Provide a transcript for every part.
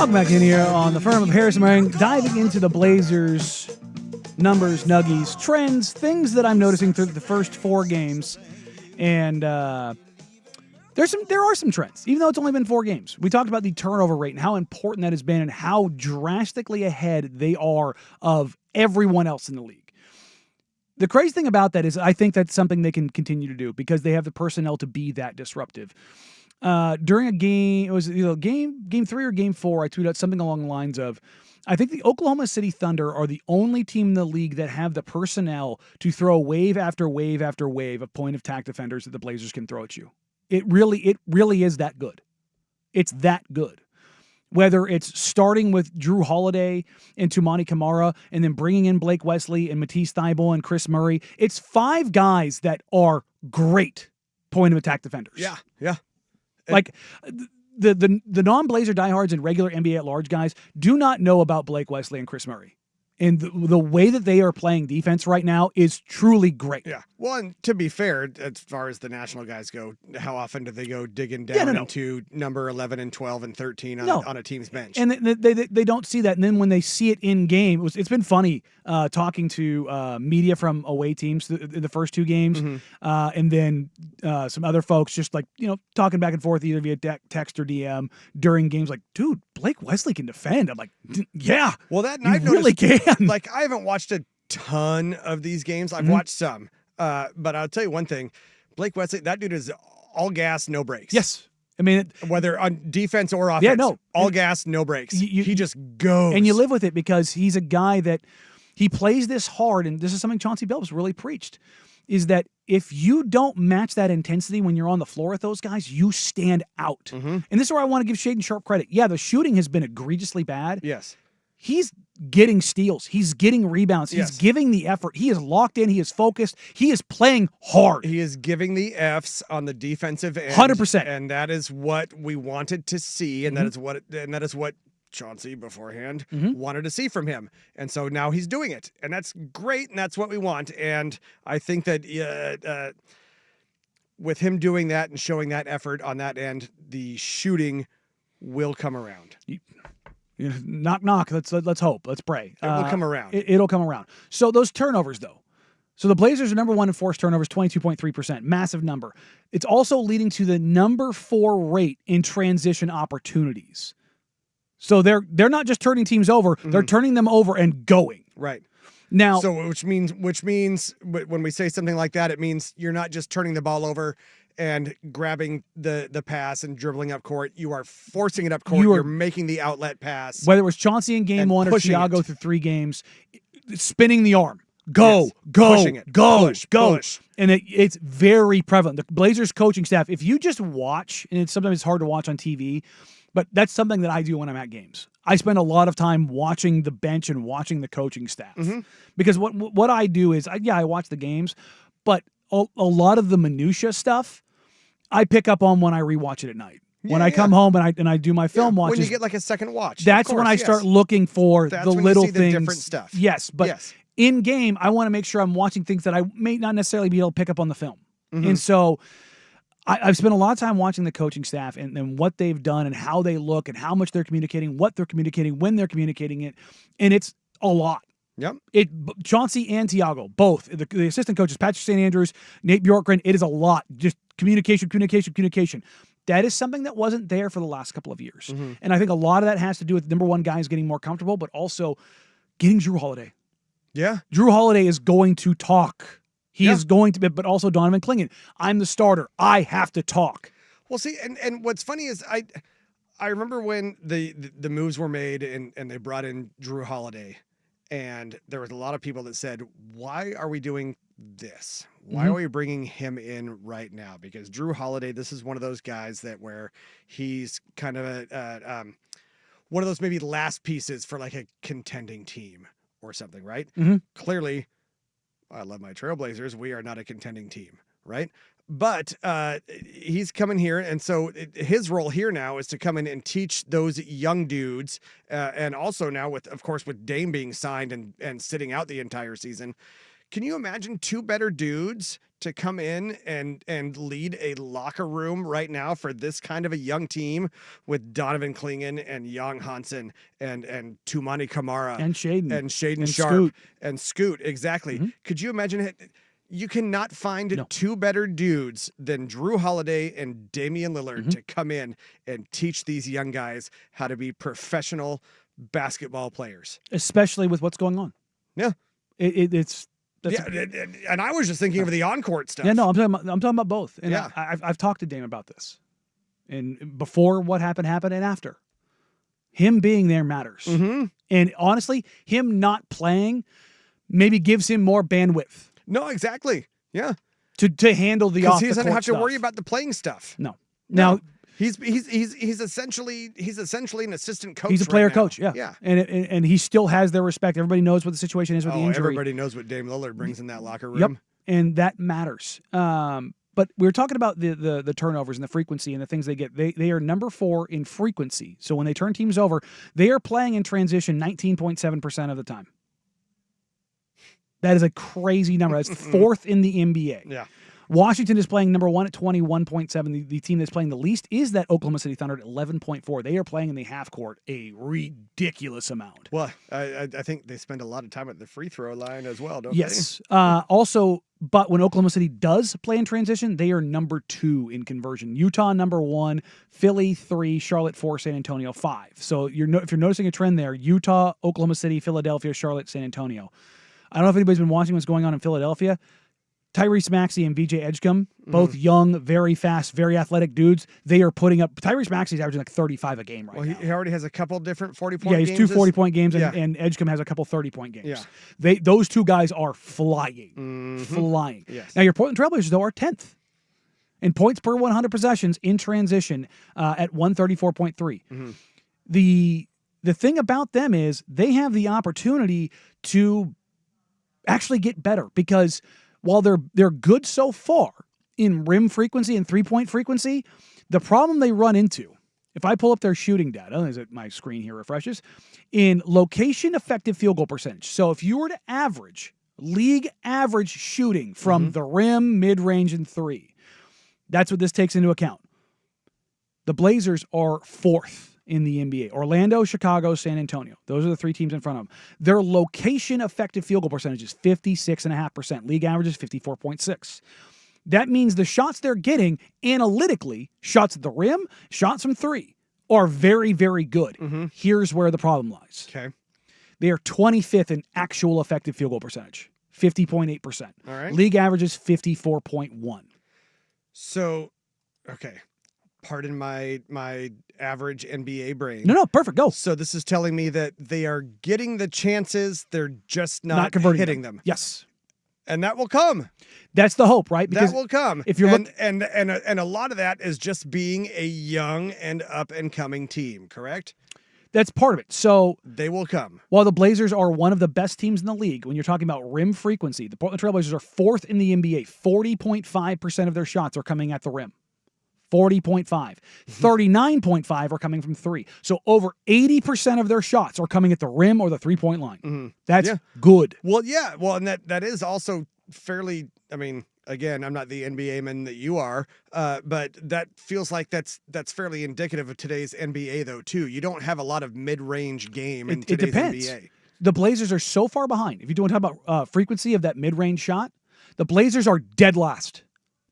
Welcome back in here on the firm of Harris and Marang, diving into the Blazers' numbers, nuggies, trends, things that I'm noticing through the first 4 games. And there are some trends, even though it's only been 4 games. We talked about the turnover rate and how important that has been and how drastically ahead they are of everyone else in the league. The crazy thing about that is I think that's something they can continue to do because they have the personnel to be that disruptive. During a game, it was game 3 or game 4, I tweeted out something along the lines of, I think the Oklahoma City Thunder are the only team in the league that have the personnel to throw wave after wave after wave of point of attack defenders that the Blazers can throw at you. It really is that good. It's that good. Whether it's starting with Drew Holiday and Toumani Camara and then bringing in Blake Wesley and Matisse Thybulle and Chris Murray, it's 5 guys that are great point of attack defenders. Yeah. Like the non-Blazer diehards and regular NBA at large guys do not know about Blake Wesley and Chris Murray. And the way that they are playing defense right now is truly great. Yeah. Well, and to be fair, as far as the national guys go, how often do they go digging down into number 11 and 12 and 13 on a team's bench? And they don't see that. And then when they see it in game, it's been funny talking to media from away teams in the first 2 games. And then some other folks just talking back and forth either via text or DM during games like, dude, Blake Wesley can defend. I'm like, yeah. Well, that you really can. Like, I haven't watched a ton of these games. I've watched some. But I'll tell you one thing. Blake Wesley, that dude is all gas, no brakes. Yes. I mean, whether on defense or offense, all gas, no brakes. He just goes. And you live with it because he's a guy that he plays this hard, and this is something Chauncey Billups really preached, is that if you don't match that intensity when you're on the floor with those guys, you stand out. And this is where I want to give Shaedon Sharpe credit. Yeah, the shooting has been egregiously bad. Yes. He's getting steals. He's getting rebounds. He's giving the effort. He is locked in. He is focused. He is playing hard. He is giving the Fs on the defensive end. 100%. And that is what we wanted to see, and that is what Chauncey beforehand wanted to see from him. And so now he's doing it. And that's great, and that's what we want. And I think that with him doing that and showing that effort on that end, the shooting will come around. Knock, knock. Let's hope. Let's pray. It will come around. It'll come around. So those turnovers, though. So the Blazers are number 1 in forced turnovers, 22.3%. Massive number. It's also leading to the number 4 rate in transition opportunities. So they're not just turning teams over, they're turning them over and going. Right. Now, so which means when we say something like that, it means you're not just turning the ball over and grabbing the pass and dribbling up court. You are forcing it up court. You're making the outlet pass. Whether it was Chauncey in game 1 or Thiago through 3 games, spinning the arm. Go. Push. And it's very prevalent. The Blazers coaching staff, if you just watch, and sometimes it's hard to watch on TV, but that's something that I do when I'm at games. I spend a lot of time watching the bench and watching the coaching staff. Because what I do is, I watch the games, but a lot of the minutia stuff I pick up on when I rewatch it at night. When I come home and I do my film watches. When you get like a second watch. That's when I start looking for the little things. The different stuff. Yes, but in game, I want to make sure I'm watching things that I may not necessarily be able to pick up on the film. And so I've spent a lot of time watching the coaching staff and what they've done and how they look and how much they're communicating, what they're communicating, when they're communicating it. And it's a lot. Yep. Chauncey and Thiago, both, the assistant coaches, Patrick St. Andrews, Nate Bjorkgren, it is a lot. Just communication. That is something that wasn't there for the last couple of years. And I think a lot of that has to do with, number 1, guys getting more comfortable, but also getting Drew Holiday. Yeah. Drew Holiday is going to talk. He is going to be, but also Donovan Clingan. I'm the starter. I have to talk. Well, see, and what's funny is I remember when the moves were made and they brought in Drew Holiday, and there was a lot of people that said, why are we doing this? Why are we bringing him in right now? Because Drew Holiday, this is one of those guys where he's kind of one of those maybe last pieces for like a contending team or something, right? Clearly, I love my Trailblazers. We are not a contending team, right? But he's coming here, and so his role here now is to come in and teach those young dudes, and also now with Dame being signed and sitting out the entire season, can you imagine two better dudes to come in and lead a locker room right now for this kind of a young team with Donovan Klingen and Young Hansen and Tumani Kamara And Shaden. and Shaden And Sharp Scoot. and Scoot. Exactly. Could you imagine it? You cannot find two better dudes than Drew Holiday and Damian Lillard to come in and teach these young guys how to be professional basketball players. Especially with what's going on. Yeah. It's and I was just thinking of the on-court stuff. Yeah, no, I'm talking about both. And Yeah. I've talked to Dame about this. And before what happened and after. Him being there matters. And honestly, him not playing maybe gives him more bandwidth. No, exactly. Yeah. To handle the off the court stuff. Because he doesn't have to worry about the playing stuff. No. Now he's essentially an assistant coach. He's a player right now. coach, yeah. Yeah. And he still has their respect. Everybody knows what the situation is with the injury. Everybody knows what Dame Lillard brings in that locker room. Yep. And that matters. But we were talking about the turnovers and the frequency and the things they get. They are number 4 in frequency. So when they turn teams over, they are playing in transition 19.7% of the time. That is a crazy number. That's 4th in the NBA. Yeah. Washington is playing number 1 at 21.7. The team that's playing the least is that Oklahoma City Thunder at 11.4. They are playing in the half court a ridiculous amount. Well, I think they spend a lot of time at the free throw line as well, don't they? Yes. Also, but when Oklahoma City does play in transition, they are number 2 in conversion. Utah number 1, Philly 3, Charlotte 4, San Antonio 5. So if you're noticing a trend there, Utah, Oklahoma City, Philadelphia, Charlotte, San Antonio. I don't know if anybody's been watching what's going on in Philadelphia. Tyrese Maxey and VJ Edgecombe, both young, very fast, very athletic dudes. They are putting up. Tyrese Maxey's averaging like 35 a game now. He already has a couple different 40-point games. Yeah, he's 2 40-point games, and Edgecombe has a couple 30-point games. Yeah. Those two guys are flying. Flying. Yes. Now, your Portland Trailblazers, though, are 10th in points per 100 possessions in transition at 134.3. The thing about them is they have the opportunity to actually get better because while they're good so far in rim frequency and three-point frequency, the problem they run into, if I pull up their shooting data, as my screen here refreshes, in location effective field goal percentage. So if you were to average, league average shooting from the rim, mid-range, and 3, that's what this takes into account. The Blazers are 4th in the NBA. Orlando, Chicago, San Antonio. Those are the 3 teams in front of them. Their location effective field goal percentage is 56.5%. League average is 54.6. That means the shots they're getting analytically, shots at the rim, shots from 3, are very, very good. Here's where the problem lies. Okay. They are 25th in actual effective field goal percentage, 50.8%. All right. League average is 54.1. So, okay. Pardon my average NBA brain. No, perfect. Go. So this is telling me that they are getting the chances, they're just not converting hitting them. Yes. And that will come. That's the hope, right? Because that will come. If you're and a lot of that is just being a young and up and coming team, correct? That's part of it. So they will come. While the Blazers are one of the best teams in the league, when you're talking about rim frequency, the Portland Trailblazers are 4th in the NBA. 40.5% of their shots are coming at the rim. 40.5. 39.5 are coming from 3. So over 80% of their shots are coming at the rim or the 3-point line. That's good. Well, yeah. Well, and that is also fairly, I mean, again, I'm not the NBA man that you are, but that feels like that's fairly indicative of today's NBA, though, too. You don't have a lot of mid-range game in today's depends. NBA. The Blazers are so far behind. If you want to talk about frequency of that mid-range shot, the Blazers are dead last.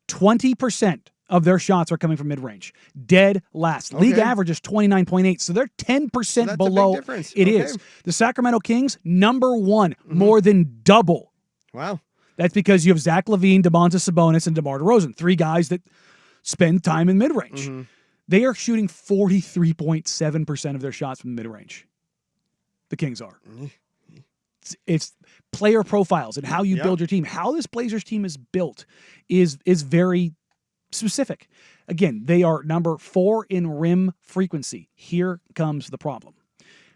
20% of their shots are coming from mid-range. Dead last. Okay. League average is 29.8, so they're 10% below. A big difference. It is. The Sacramento Kings, number 1, more than double. Wow. That's because you have Zach LaVine, Domantas Sabonis, and DeMar DeRozan, 3 guys that spend time in mid-range. They are shooting 43.7% of their shots from mid-range. The Kings are. It's player profiles and how you build your team. How this Blazers team is built is very specific. Again, they are number 4 in rim frequency. Here comes the problem.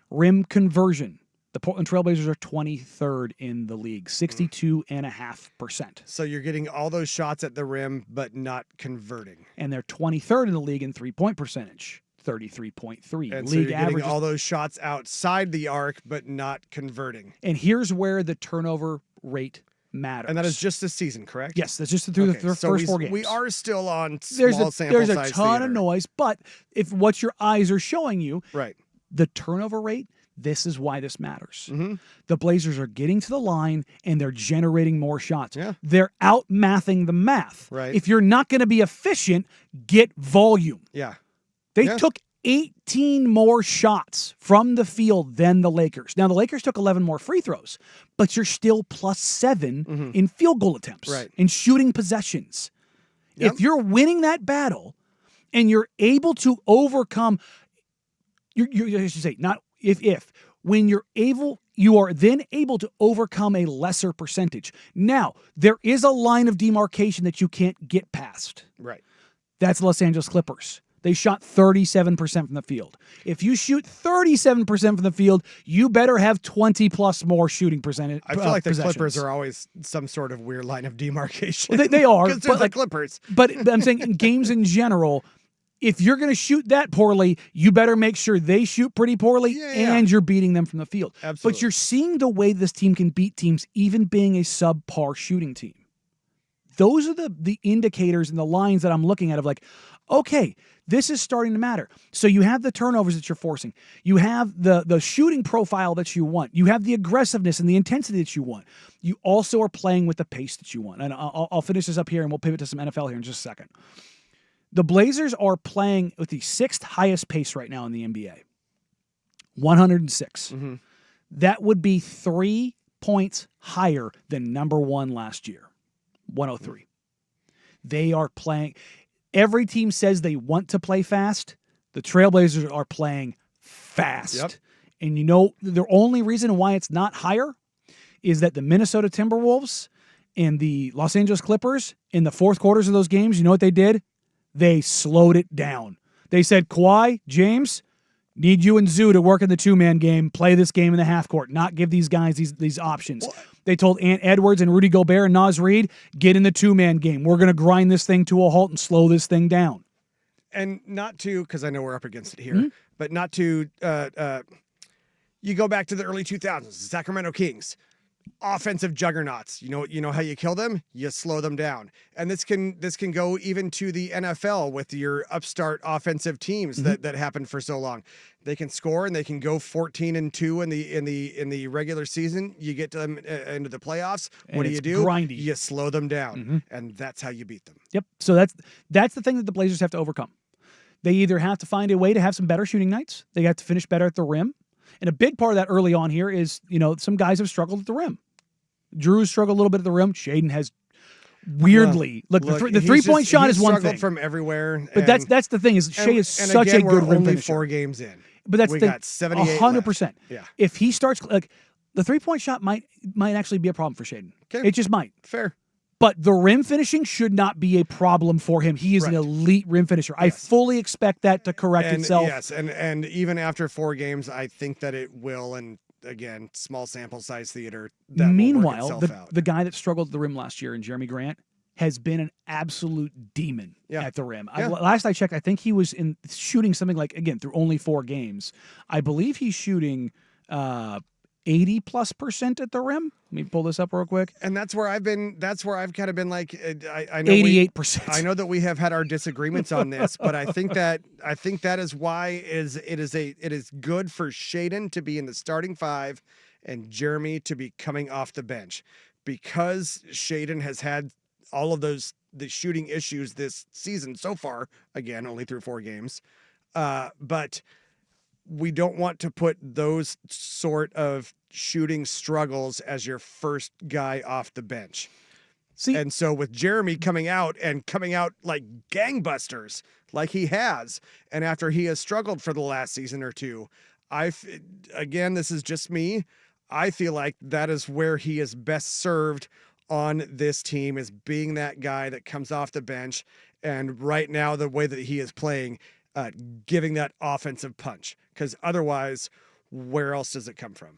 Rim conversion. The Portland Trailblazers are 23rd in the league, 62.5%. So you're getting all those shots at the rim, but not converting. And they're 23rd in the league in 3-point percentage, 33.3. And league so you're average getting all those shots outside the arc, but not converting. And here's where the turnover rate matters. And that is just this season, correct? Yes, that's just through the first 4 games. We are still on small sample size There's a ton theater. of noise, but if what your eyes are showing you, Right. the turnover rate, this is why this matters. Mm-hmm. The Blazers are getting to the line and they're generating more shots. Yeah. They're out mathing the math. Right. If you're not going to be efficient, get volume. Yeah. They took 18 more shots from the field than the Lakers. Now, the Lakers took 11 more free throws, but you're still +7 in field goal attempts and shooting possessions. Yep. If you're winning that battle and you're able to overcome, I should say, not if, when you are then able to overcome a lesser percentage. Now, there is a line of demarcation that you can't get past. Right. That's the Los Angeles Clippers. They shot 37% from the field. If you shoot 37% from the field, you better have 20 plus more shooting percentage. I feel like the Clippers are always some sort of weird line of demarcation. Well, they are. Because they're the Clippers. But I'm saying in games in general, if you're going to shoot that poorly, you better make sure they shoot pretty poorly and you're beating them from the field. Absolutely. But you're seeing the way this team can beat teams, even being a subpar shooting team. Those are the indicators and the lines that I'm looking at of like, okay, this is starting to matter. So you have the turnovers that you're forcing. You have the shooting profile that you want. You have the aggressiveness and the intensity that you want. You also are playing with the pace that you want. And I'll finish this up here and we'll pivot to some NFL here in just a second. The Blazers are playing with the 6th highest pace right now in the NBA. 106. Mm-hmm. That would be 3 points higher than number 1 last year. 103. They are playing. Every team says they want to play fast. The Trailblazers are playing fast. Yep. And you know, the only reason why it's not higher is that the Minnesota Timberwolves and the Los Angeles Clippers in the fourth quarters of those games, you know what they did? They slowed it down. They said, Kawhi, James, need you and Zoo to work in the 2-man game, play this game in the half court, not give these guys these options. What? They told Ant Edwards and Rudy Gobert and Naz Reid, get in the 2-man game. We're going to grind this thing to a halt and slow this thing down. And not to, because I know we're up against it here, but not to, you go back to the early 2000s, the Sacramento Kings. Offensive juggernauts. You know how you kill them? You slow them down. And this can go even to the NFL with your upstart offensive teams that happened for so long. They can score and they can go 14-2 in the regular season. You get to them into the playoffs. And what do? Grindy. You slow them down, and that's how you beat them. Yep. So that's the thing that the Blazers have to overcome. They either have to find a way to have some better shooting nights. They have to finish better at the rim. And a big part of that early on here is, some guys have struggled at the rim. Drew's struggled a little bit at the rim. Shaden has weirdly look the 3-point shot is one thing from everywhere. But that's the thing is Shea is such a good rim finisher. 4 games in. But that's we the got 78 100%. left. Yeah. If he starts like the 3-point shot might actually be a problem for Shaden. Okay. It just might. Fair. But the rim finishing should not be a problem for him. He is an elite rim finisher. Yes. I fully expect that to correct itself. Yes, and even after 4 games, I think that it will. And again, small sample size theater. Meanwhile, the guy that struggled at the rim last year, and Jeremy Grant, has been an absolute demon at the rim. Yeah. Last I checked, I think he was shooting something like, again, through only 4 games. I believe he's shooting 80+% at the rim. Let me pull this up real quick. And that's where I've kind of been like, I know 88%. I know that we have had our disagreements on this, but I think that is why it is good for Shaden to be in the starting 5 and Jeremy to be coming off the bench, because Shaden has had all of the shooting issues this season so far. Again, only through 4 games, but we don't want to put those sort of shooting struggles as your first guy off the bench. See, and so with Jeremy coming out like gangbusters, like he has, and after he has struggled for the last season or 2, again, this is just me, I feel like that is where he is best served on this team, is being that guy that comes off the bench. And right now, the way that he is playing, giving that offensive punch, because otherwise, where else does it come from?